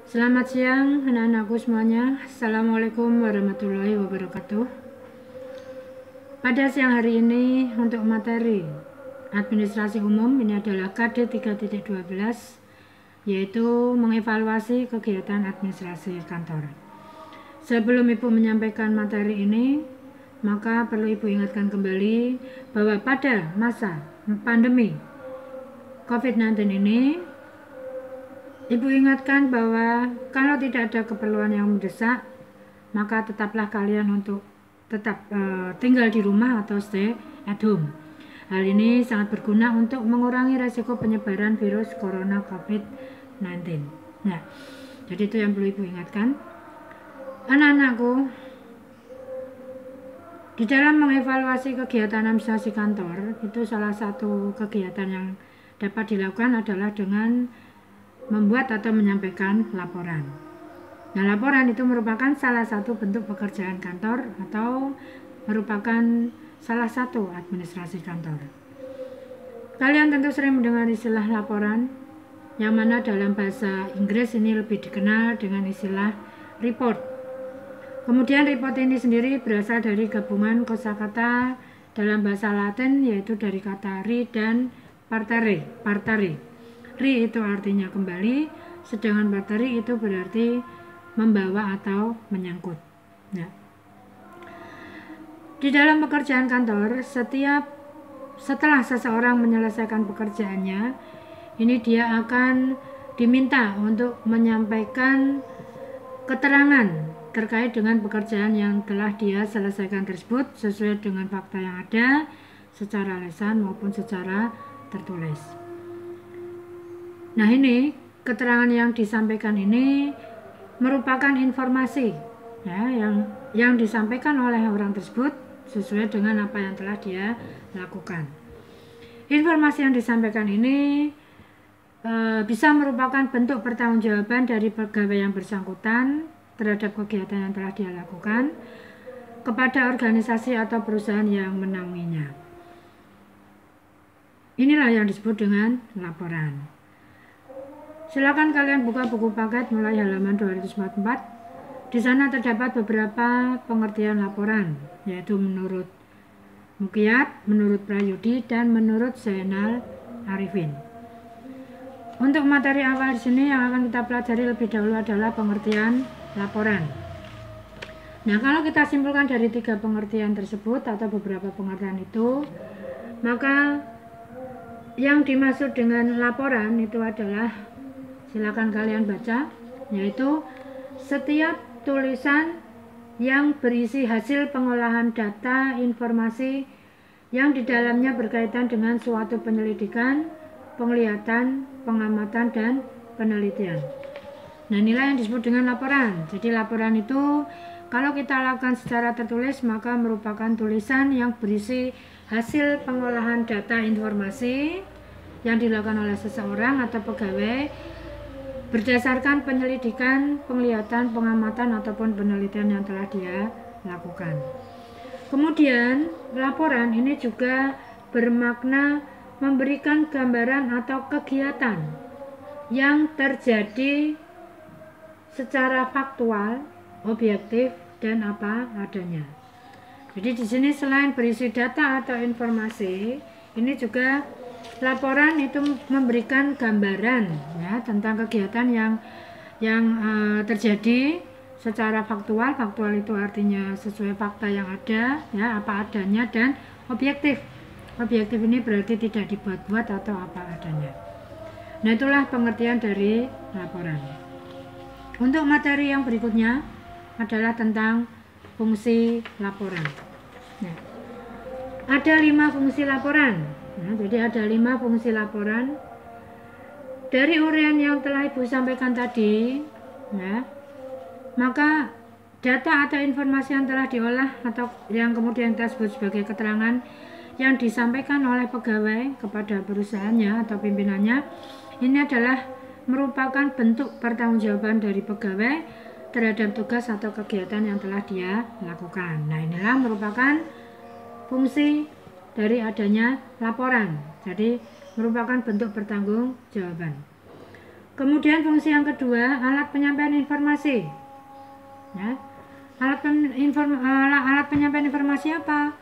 Selamat siang anak-anakku semuanya. Assalamualaikum warahmatullahi wabarakatuh. Pada siang hari ini untuk materi administrasi umum ini adalah KD 3.12, yaitu mengevaluasi kegiatan administrasi kantor. Sebelum Ibu menyampaikan materi ini, maka perlu Ibu ingatkan kembali bahwa pada masa pandemi COVID-19 ini, Ibu ingatkan bahwa kalau tidak ada keperluan yang mendesak, maka tetaplah kalian untuk tetap tinggal di rumah atau stay at home. Hal ini sangat berguna untuk mengurangi resiko penyebaran virus corona COVID-19. Nah, jadi itu yang perlu Ibu ingatkan. Anak-anakku, di dalam mengevaluasi kegiatan administrasi kantor, itu salah satu kegiatan yang dapat dilakukan adalah dengan membuat atau menyampaikan laporan. Nah, laporan itu merupakan salah satu bentuk pekerjaan kantor atau merupakan salah satu administrasi kantor. Kalian tentu sering mendengar istilah laporan, yang mana dalam bahasa Inggris ini lebih dikenal dengan istilah report. Kemudian report ini sendiri berasal dari gabungan kosakata dalam bahasa Latin, yaitu dari kata re dan partare. Re itu artinya kembali, sedangkan partare itu berarti membawa atau menyangkut. Nah, di dalam pekerjaan kantor, setelah seseorang menyelesaikan pekerjaannya, ini dia akan diminta untuk menyampaikan keterangan terkait dengan pekerjaan yang telah dia selesaikan tersebut sesuai dengan fakta yang ada secara lisan maupun secara tertulis. Nah, ini keterangan yang disampaikan ini merupakan informasi ya, yang disampaikan oleh orang tersebut sesuai dengan apa yang telah dia lakukan. Informasi yang disampaikan ini bisa merupakan bentuk pertanggungjawaban dari pegawai yang bersangkutan terhadap kegiatan yang telah dia lakukan kepada organisasi atau perusahaan yang menaunginya. Inilah yang disebut dengan laporan. Silakan kalian buka buku paket mulai halaman 244. Di sana terdapat beberapa pengertian laporan, yaitu menurut Mukyat, menurut Prayudi, dan menurut Zainal Arifin. Untuk materi awal di sini yang akan kita pelajari lebih dahulu adalah pengertian laporan. Nah, kalau kita simpulkan dari 3 pengertian tersebut atau beberapa pengertian itu, maka yang dimaksud dengan laporan itu adalah, silakan kalian baca, yaitu setiap tulisan yang berisi hasil pengolahan data informasi yang di dalamnya berkaitan dengan suatu penyelidikan, penglihatan, pengamatan, dan penelitian. Nah, inilah yang disebut dengan laporan. Jadi laporan itu kalau kita lakukan secara tertulis maka merupakan tulisan yang berisi hasil pengolahan data informasi yang dilakukan oleh seseorang atau pegawai berdasarkan penyelidikan, penglihatan, pengamatan, ataupun penelitian yang telah dia lakukan. Kemudian, laporan ini juga bermakna memberikan gambaran atau kegiatan yang terjadi secara faktual, objektif, dan apa adanya. Jadi di sini selain berisi data atau informasi, ini juga laporan itu memberikan gambaran ya tentang kegiatan yang terjadi secara faktual. Faktual itu artinya sesuai fakta yang ada ya, apa adanya, dan objektif. Objektif ini berarti tidak dibuat-buat atau apa adanya. Nah, itulah pengertian dari laporan. Untuk materi yang berikutnya adalah tentang fungsi laporan. Nah, ada 5 fungsi laporan. Nah, jadi ada 5 fungsi laporan. Dari uraian yang telah Ibu sampaikan tadi, ya, maka data atau informasi yang telah diolah atau yang kemudian kita sebut sebagai keterangan yang disampaikan oleh pegawai kepada perusahaannya atau pimpinannya, ini adalah merupakan bentuk pertanggungjawaban dari pegawai terhadap tugas atau kegiatan yang telah dia lakukan. Nah, inilah merupakan fungsi dari adanya laporan. Jadi merupakan bentuk pertanggungjawaban. Kemudian fungsi yang kedua, alat penyampaian informasi. Ya. Alat penyampaian informasi apa?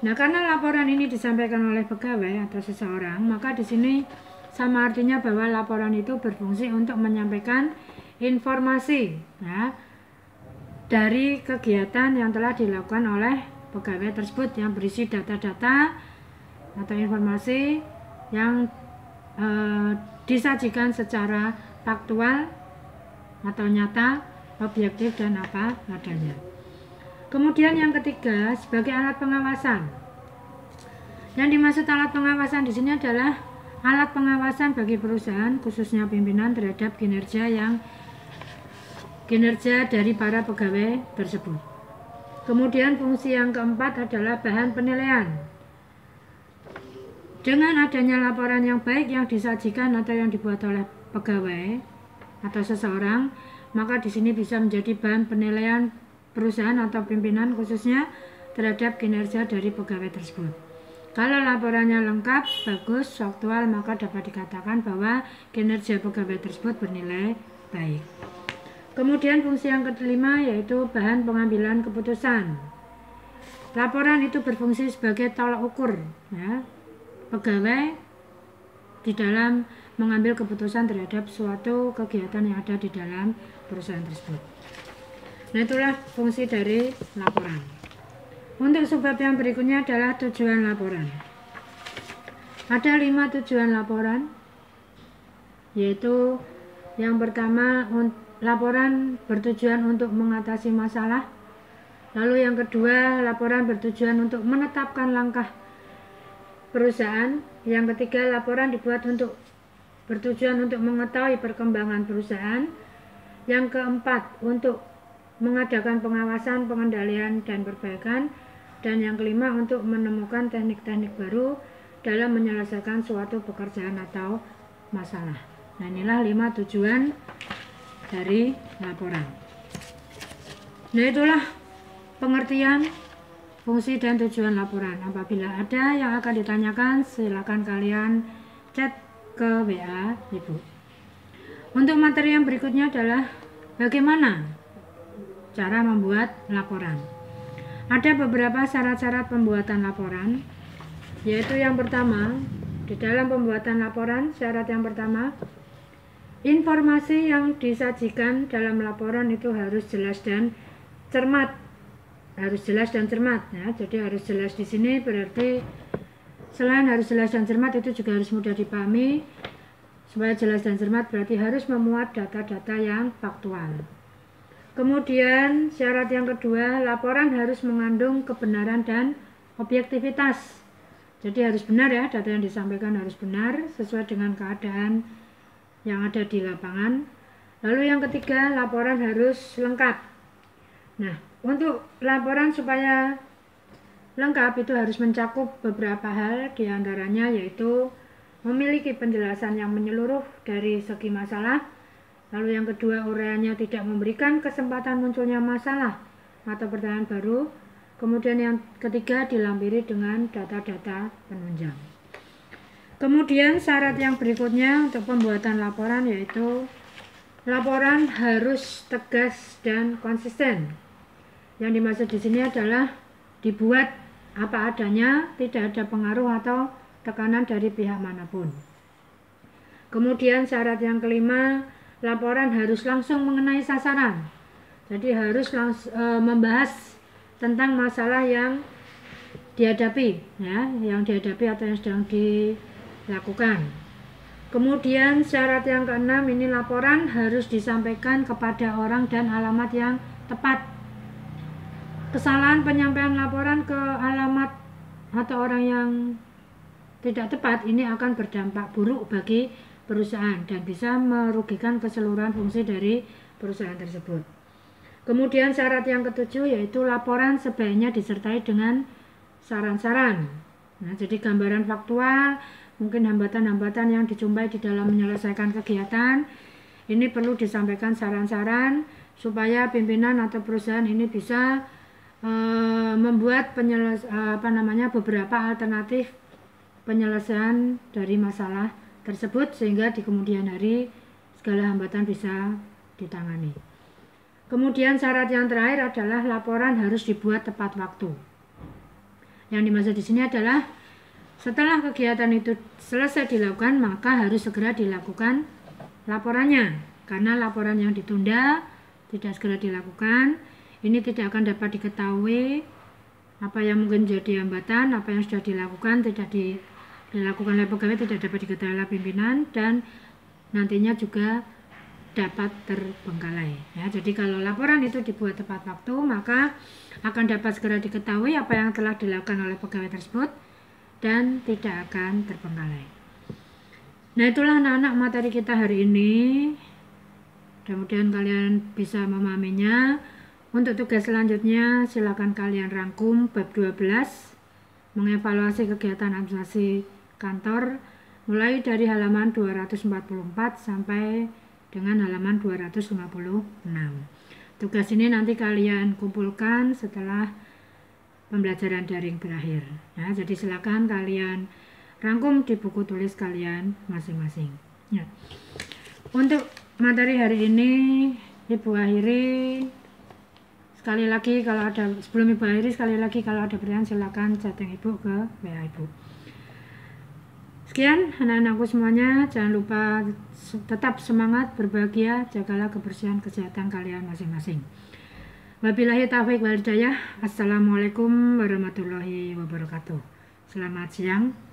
Nah, karena laporan ini disampaikan oleh pegawai atau seseorang, maka di sini sama artinya bahwa laporan itu berfungsi untuk menyampaikan informasi, ya, dari kegiatan yang telah dilakukan oleh pegawai tersebut yang berisi data-data atau informasi yang disajikan secara faktual atau nyata, objektif dan apa adanya. Kemudian yang ketiga, sebagai alat pengawasan. Yang dimaksud alat pengawasan di sini adalah alat pengawasan bagi perusahaan, khususnya pimpinan terhadap kinerja dari para pegawai tersebut. Kemudian fungsi yang keempat adalah bahan penilaian. Dengan adanya laporan yang baik yang disajikan atau yang dibuat oleh pegawai atau seseorang, maka di sini bisa menjadi bahan penilaian perusahaan atau pimpinan khususnya terhadap kinerja dari pegawai tersebut. Kalau laporannya lengkap, bagus, faktual, maka dapat dikatakan bahwa kinerja pegawai tersebut bernilai baik. Kemudian fungsi yang kelima yaitu bahan pengambilan keputusan. Laporan itu berfungsi sebagai tolak ukur, ya, pegawai di dalam mengambil keputusan terhadap suatu kegiatan yang ada di dalam perusahaan tersebut. Nah, itulah fungsi dari laporan. Untuk subbab yang berikutnya adalah tujuan laporan. Ada 5 tujuan laporan, yaitu yang pertama, laporan bertujuan untuk mengatasi masalah. Lalu yang kedua, laporan bertujuan untuk menetapkan langkah perusahaan. Yang ketiga, laporan dibuat bertujuan untuk mengetahui perkembangan perusahaan. Yang keempat, untuk mengadakan pengawasan, pengendalian, dan perbaikan. Dan yang kelima, untuk menemukan teknik-teknik baru dalam menyelesaikan suatu pekerjaan atau masalah. Nah, inilah 5 tujuan dari laporan. Nah, itulah pengertian fungsi dan tujuan laporan. Apabila ada yang akan ditanyakan, silakan kalian chat ke WA Ibu. Untuk materi yang berikutnya adalah bagaimana cara membuat laporan. Ada beberapa syarat-syarat pembuatan laporan, yaitu yang pertama, di dalam pembuatan laporan, syarat yang pertama, informasi yang disajikan dalam laporan itu harus jelas dan cermat. Harus jelas dan cermat, ya. Jadi harus jelas di sini berarti selain harus jelas dan cermat itu juga harus mudah dipahami. Supaya jelas dan cermat berarti harus memuat data-data yang faktual. Kemudian syarat yang kedua, laporan harus mengandung kebenaran dan objektivitas. Jadi harus benar, ya, data yang disampaikan harus benar sesuai dengan keadaan yang ada di lapangan. Lalu yang ketiga, laporan harus lengkap. Nah, untuk laporan supaya lengkap itu harus mencakup beberapa hal, diantaranya yaitu memiliki penjelasan yang menyeluruh dari segi masalah. Lalu yang kedua, uraiannya tidak memberikan kesempatan munculnya masalah atau pertanyaan baru. Kemudian yang ketiga, dilampiri dengan data-data penunjang. Kemudian syarat yang berikutnya untuk pembuatan laporan yaitu laporan harus tegas dan konsisten. Yang dimaksud di sini adalah dibuat apa adanya, tidak ada pengaruh atau tekanan dari pihak manapun. Kemudian syarat yang kelima, laporan harus langsung mengenai sasaran. Jadi harus membahas tentang masalah yang dihadapi, ya, yang dihadapi atau yang sedang dilakukan. Kemudian syarat yang keenam, ini laporan harus disampaikan kepada orang dan alamat yang tepat. Kesalahan penyampaian laporan ke alamat atau orang yang tidak tepat ini akan berdampak buruk bagi perusahaan dan bisa merugikan keseluruhan fungsi dari perusahaan tersebut. Kemudian syarat yang ketujuh yaitu laporan sebaiknya disertai dengan saran-saran. Nah, jadi gambaran faktual, mungkin hambatan-hambatan yang dijumpai di dalam menyelesaikan kegiatan. Ini perlu disampaikan saran-saran supaya pimpinan atau perusahaan ini bisa membuat beberapa alternatif penyelesaian dari masalah tersebut sehingga di kemudian hari segala hambatan bisa ditangani. Kemudian syarat yang terakhir adalah laporan harus dibuat tepat waktu. Yang dimaksud di sini adalah setelah kegiatan itu selesai dilakukan, maka harus segera dilakukan laporannya. Karena laporan yang ditunda, tidak segera dilakukan, ini tidak akan dapat diketahui apa yang mungkin jadi hambatan, apa yang sudah dilakukan tidak dilakukan oleh pegawai, tidak dapat diketahui oleh pimpinan, dan nantinya juga dapat terbengkalai. Ya, jadi kalau laporan itu dibuat tepat waktu, maka akan dapat segera diketahui apa yang telah dilakukan oleh pegawai tersebut dan tidak akan terbengkalai. Nah, itulah anak-anak materi kita hari ini. Mudah-mudahan kalian bisa memahaminya. Untuk tugas selanjutnya, silakan kalian rangkum bab 12, mengevaluasi kegiatan administrasi kantor, mulai dari halaman 244 sampai dengan halaman 256. Tugas ini nanti kalian kumpulkan setelah pembelajaran daring berakhir. Ya, jadi silakan kalian rangkum di buku tulis kalian masing-masing. Ya. Untuk materi hari ini Ibu akhiri. Sekali lagi kalau ada, sebelum Ibu akhiri, sekali lagi kalau ada pertanyaan silakan chatting Ibu ke WA Ibu. Sekian anak-anakku semuanya, jangan lupa tetap semangat, berbahagia, jagalah kebersihan kesehatan kalian masing-masing. Wabillahi taufiq wal hidayah. Assalamualaikum warahmatullahi wabarakatuh. Selamat siang.